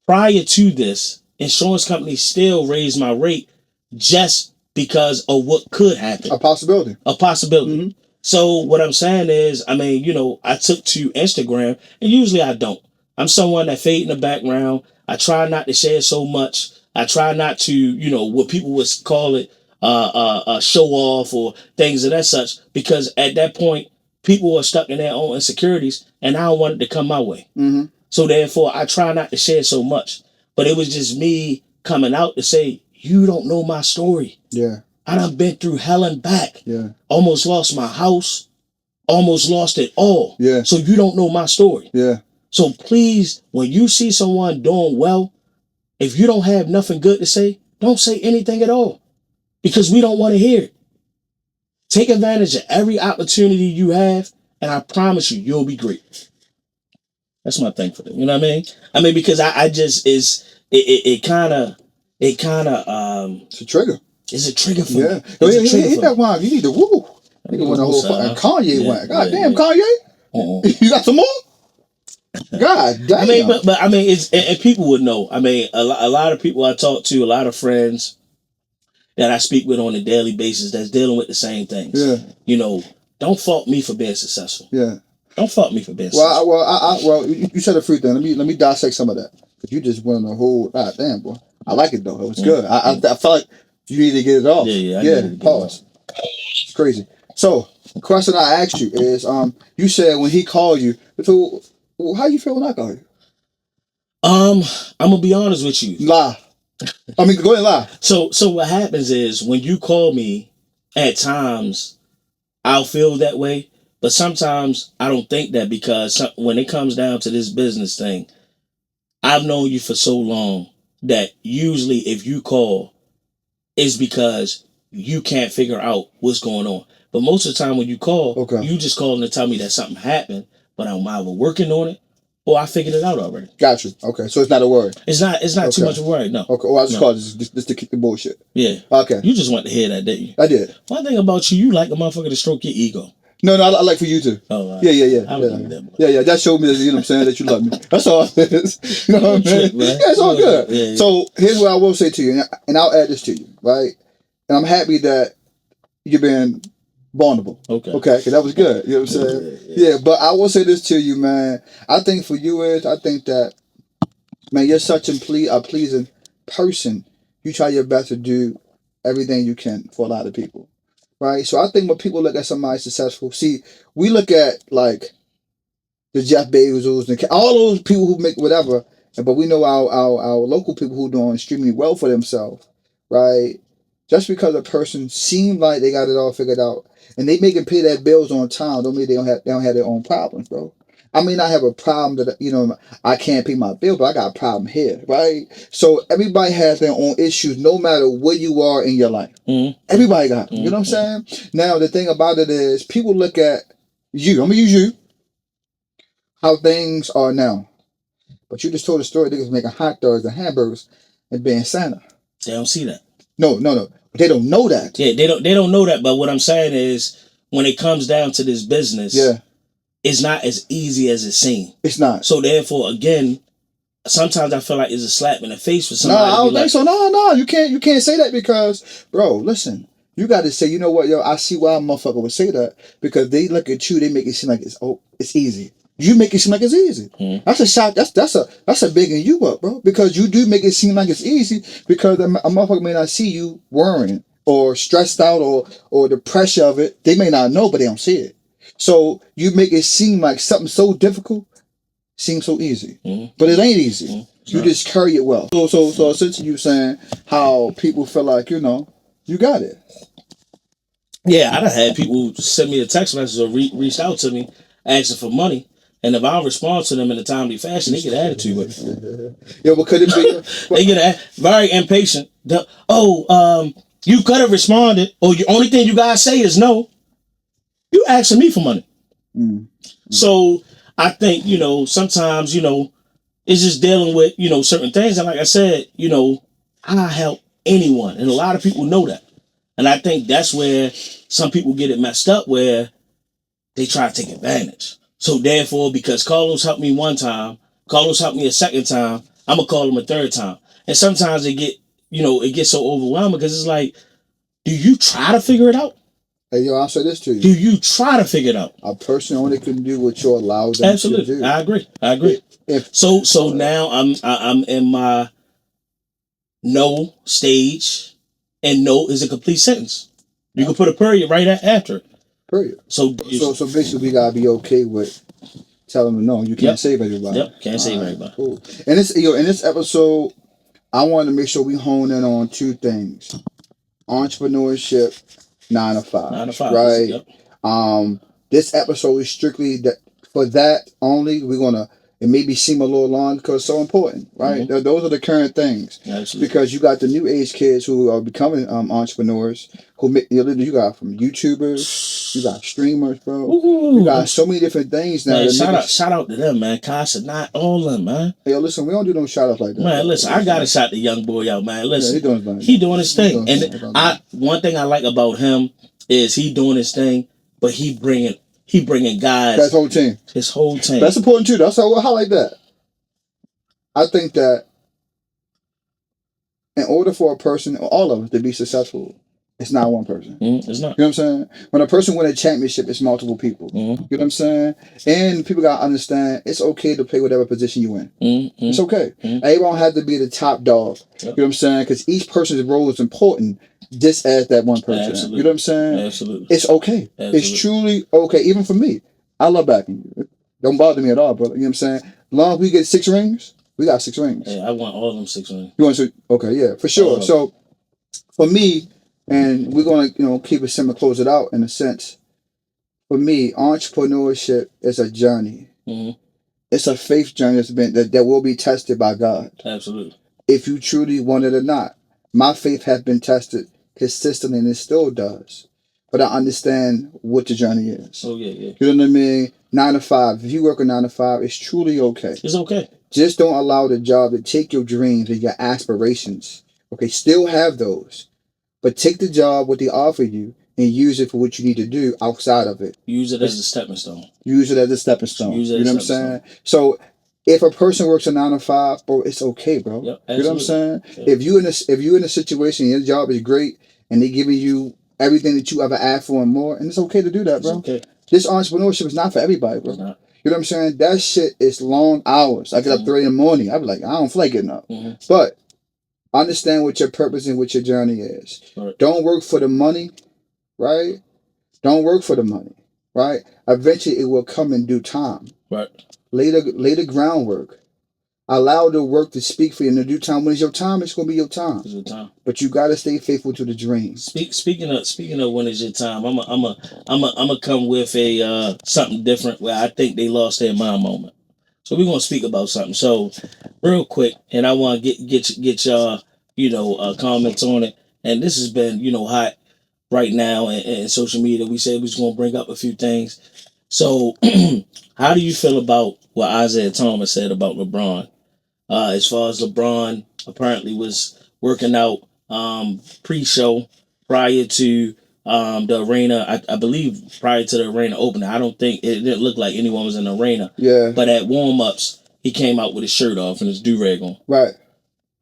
Prior to this, insurance companies still raised my rate just because of what could happen. A possibility. So what I'm saying is, I took to Instagram, and usually I don't. I'm someone that fade in the background. I try not to share so much. I try not to, what people would call it, show off or things of that such, because at that point, people are stuck in their own insecurities, and I don't want it to come my way. Mm-hmm. So therefore, I try not to share so much. But it was just me coming out to say, you don't know my story. Yeah. I done been through hell and back. Yeah. Almost lost my house. Almost lost it all. Yeah. So you don't know my story. Yeah. So please, when you see someone doing well, if you don't have nothing good to say, don't say anything at all. Because we don't want to hear it. Take advantage of every opportunity you have, and I promise you, you'll be great. That's my thing for them. You know what I mean? I mean, because I just it kind of it's a trigger. It's a trigger for me. Yeah. Hit that one. You need to woo. You want the whole fucking Kanye one. God damn, Kanye. You got some more? God damn. I mean, but I mean, it's and people would know. I mean, a lot of people I talk to, a lot of friends that I speak with on a daily basis that's dealing with the same things. Yeah. You know, don't fault me for being successful. Yeah. Don't fault me for being successful. Well, you said a few things. Let me dissect some of that. Because you just went on the whole. God damn, boy. I like it though. It was good. I felt like you need to get it off. Yeah. Pause. It's crazy. So, the question I asked you is, you said when he called you, so how you feel when I call you? I'm gonna be honest with you. Lie. I mean, go ahead and lie. So what happens is when you call me, at times I'll feel that way, but sometimes I don't think that because when it comes down to this business thing, I've known you for so long that usually if you call, it's because you can't figure out what's going on. But most of the time when you call, you just calling to tell me that something happened, but I'm either working on it or I figured it out already. Gotcha. Okay, so it's not a worry. It's not too much of a worry, no. Okay, well, I just called just to kick the bullshit. Yeah. Okay. You just want to hear that, didn't you? I did. One thing about you like a motherfucker to stroke your ego. No, I like for you too. Oh, right. Yeah. Yeah, that showed me that, you know what I'm saying, that you love me. That's all it is. You know what I mean? Yeah, it's all good. Yeah. So here's what I will say to you, and I'll add this to you, right? And I'm happy that you're being vulnerable. Okay, because that was good. You know what I'm saying? Yeah, but I will say this to you, man. I think for you I think that, man, you're such a pleasing person. You try your best to do everything you can for a lot of people. Right? So I think when people look at somebody successful, see, we look at like the Jeff Bezos and all those people who make whatever, but we know our local people who are doing extremely well for themselves, right? Just because a person seems like they got it all figured out and they make and pay their bills on time, don't mean they don't have their own problems, bro. I mean, I have a problem that, you know, I can't pay my bill, but I got a problem here, right? So everybody has their own issues, no matter where you are in your life. Mm-hmm. Everybody got them. You know what I'm saying? Now, the thing about it is people look at you. I'm going to use you. How things are now. But you just told a story. Niggas making hot dogs and hamburgers and being Santa. They don't see that. No. They don't know that. Yeah, they don't know that. But what I'm saying is when it comes down to this business, it's not as easy as it seems. It's not. So therefore, again, sometimes I feel like it's a slap in the face for somebody. No, I don't think so. No. You can't say that because, bro, listen. You got to say, you know what, yo, I see why a motherfucker would say that because they look at you, they make it seem like it's easy. You make it seem like it's easy. Mm. That's a shot. That's a bigging you up, bro. Because you do make it seem like it's easy because a motherfucker may not see you worrying or stressed out or the pressure of it. They may not know, but they don't see it. So you make it seem like something so difficult seems so easy, but it ain't easy. You just carry it well. So essentially, you saying how people feel like you got it. Yeah, I done had people send me a text message or reach out to me asking for money. And if I don't respond to them in a timely fashion, they get an attitude with it. Yeah, but could it be? They get very impatient. You could have responded, or the only thing you guys say is no. You asking me for money. So I think, sometimes, it's just dealing with, certain things. And like I said, I help anyone. And a lot of people know that. And I think that's where some people get it messed up, where they try to take advantage. So therefore, because Carlos helped me one time, Carlos helped me a second time, I'm going to call him a third time. And sometimes it gets so overwhelming because it's like, do you try to figure it out? Hey, yo, I'll say this to you. Do you try to figure it out? A person only can do what you allow them Absolutely. to do. I agree. So now I'm in my no stage, and no is a complete sentence. You can put a period right after it. Period. So basically, we gotta be okay with telling them no. You can't save everybody. Yep, can't save everybody. Cool. And in this episode, I wanted to make sure we hone in on two things: entrepreneurship, 9 to 5. 9 to 5. Right. Yep. This episode is strictly that for that only. We're gonna. It maybe seem a little long because it's so important, right? Mm-hmm. Those are the current things. Absolutely. Because you got the new age kids who are becoming entrepreneurs. Who you got from YouTubers, you got streamers, bro. Ooh. You got so many different things now. Man, shout out to them, man. Casa, not all of them, man. Hey, yo, listen, we don't do no shout outs like that. Man, listen, I gotta shout the young boy out, man. Listen, he doing his thing, and one thing I like about him is he doing his thing, but he bringing guys. His whole team. His whole team. That's important too. That's how I highlight that. I think that in order for a person, all of us, to be successful, it's not one person. It's not. You know what I'm saying? When a person wins a championship, it's multiple people. You know what I'm saying? And people gotta understand it's okay to play whatever position you in. It's okay. Everyone don't have to be the top dog. Yep. You know what I'm saying? Because each person's role is important. Just as that one person. Absolutely. You know what I'm saying? Absolutely. It's okay. Absolutely. It's truly okay. Even for me. I love backing you. Don't bother me at all, brother. You know what I'm saying? As long as we get 6 rings, we got 6 rings. Yeah, I want all of them 6 rings. You want to? Okay, yeah, for sure. So, for me, and we're going to, keep it simple, close it out in a sense. For me, entrepreneurship is a journey. It's a faith journey that will be tested by God. Absolutely. If you truly want it or not. My faith has been tested consistently, and it still does. But I understand what the journey is. Oh, yeah. You know what I mean? 9 to 5. If you work a 9 to 5, it's truly okay. It's okay. Just don't allow the job to take your dreams and your aspirations. Okay, still have those. But take the job, what they offer you, and use it for what you need to do outside of it. Use it as a stepping stone. Use it as a stepping stone. You know what I'm saying? So if a person works a 9 to 5, bro, it's okay, bro. Yep, you know what I'm saying? Yep. If you in a situation, your job is great, and they giving you everything that you ever asked for and more, and it's okay to do that, bro. It's okay. This entrepreneurship is not for everybody, bro. It's not. You know what I'm saying? That shit is long hours. I get up 3 in the morning. I be like, I don't feel like getting up. But understand what your purpose and what your journey is. Right. Don't work for the money, right? Don't work for the money, right? Eventually, it will come in due time. Right. Lay the groundwork. Allow the work to speak for you. In the due time, when it's your time, it's gonna be your time. It's your time. But you gotta stay faithful to the dream. Speaking of when it's your time, I'm a come with a something different where I think they lost their mind moment. So we're gonna speak about something. So real quick, and I want to get y'all comments on it. And this has been hot right now in social media. We said we was gonna bring up a few things. So how do you feel about what Isaiah Thomas said about LeBron? As far as LeBron apparently was working out pre-show prior to the arena. I believe prior to the arena opening. I don't think it didn't look like anyone was in the arena. Yeah. But at warm-ups, he came out with his shirt off and his do-rag on. Right.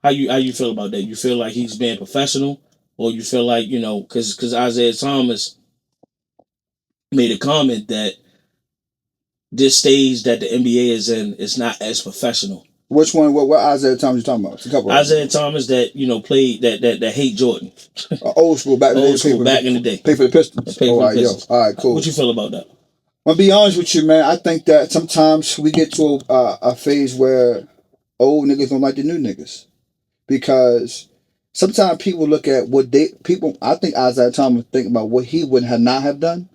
How you feel about that? You feel like he's being professional, or you feel like because Isaiah Thomas made a comment that this stage that the NBA is in is not as professional. Which one? What Isaiah Thomas you talking about? It's a couple. Isaiah Thomas that played that hate Jordan. Old school back in the day. Old school back in the day. Play for the Pistons. Play for the Pistons. All right, cool. What you feel about that? I'll be honest with you, man. I think that sometimes we get to a phase where old niggas don't like the new niggas, because sometimes people look at I think Isaiah Thomas think about what he would not have done.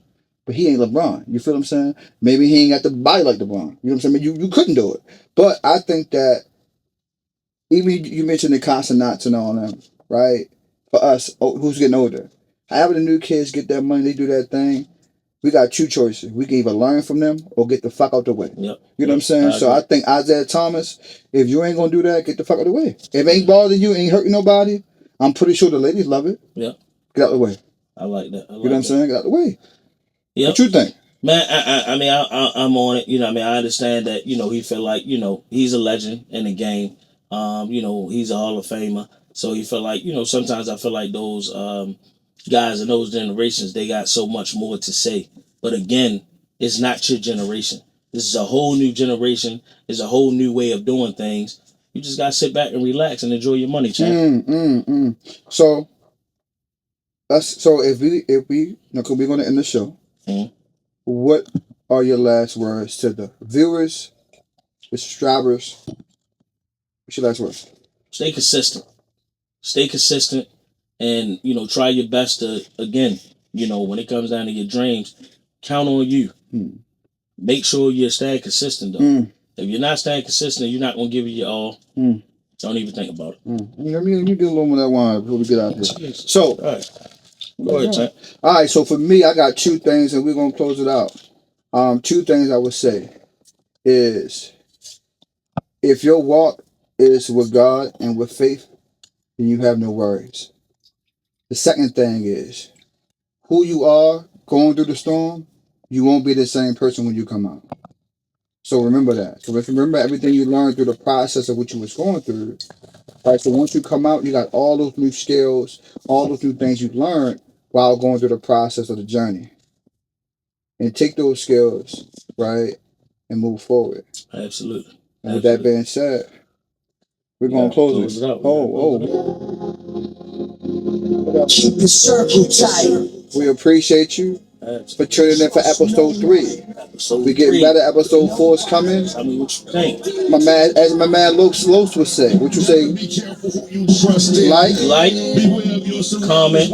But he ain't LeBron. You feel what I'm saying? Maybe he ain't got the body like LeBron. You know what I'm saying? You couldn't do it. But I think that even you mentioned the consonants and all them, right? For us, who's getting older, however the new kids get that money, they do that thing. We got 2 choices. We can either learn from them or get the fuck out the way. Yep. You know what I'm saying? So I think Isaiah Thomas, if you ain't gonna do that, get the fuck out the way. If it ain't bothering you, ain't hurting nobody, I'm pretty sure the ladies love it. Yeah. Get out the way. I like that. You know what I'm saying? Get out the way. Yep. What you think? Man, I'm on it. I understand that, he feel like, he's a legend in the game. He's a Hall of Famer. So he feel like, sometimes I feel like those guys in those generations, they got so much more to say. But again, it's not your generation. This is a whole new generation. It's a whole new way of doing things. You just got to sit back and relax and enjoy your money, champ. So if we, cause we're going to end the show. What are your last words to the viewers, the subscribers? What's your last words? Stay consistent. Stay consistent, and try your best to, again, when it comes down to your dreams, count on you. Make sure you're staying consistent though. If you're not staying consistent, you're not gonna give it your all. Don't even think about it. Let me get a little more of that wine before we get out of here. So, all right. Go ahead, Tank. All right. So for me, I got two things, and we're gonna close it out. Two things I would say is, if your walk is with God and with faith, then you have no worries. The second thing is, who you are going through the storm, you won't be the same person when you come out. So remember that. So remember everything you learned through the process of what you was going through. Right. So once you come out, you got all those new skills, all those new things you learned while going through the process of the journey. And take those skills, right, and move forward. Absolutely. And with that being said, we're gonna close it. Keep the circle tight. We appreciate you for tuning in for episode 3. We getting better. Episode 4 is coming. Tell me what you think. As my man Los would say. What you say? Like, comment,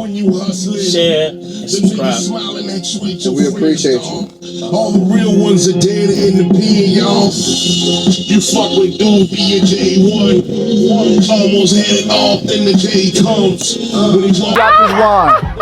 share, and subscribe. And we appreciate you. All the real ones are dead in the pen, y'all. You fuck with dude, be a J1. Almost had it off, then the J comes. Got this wine.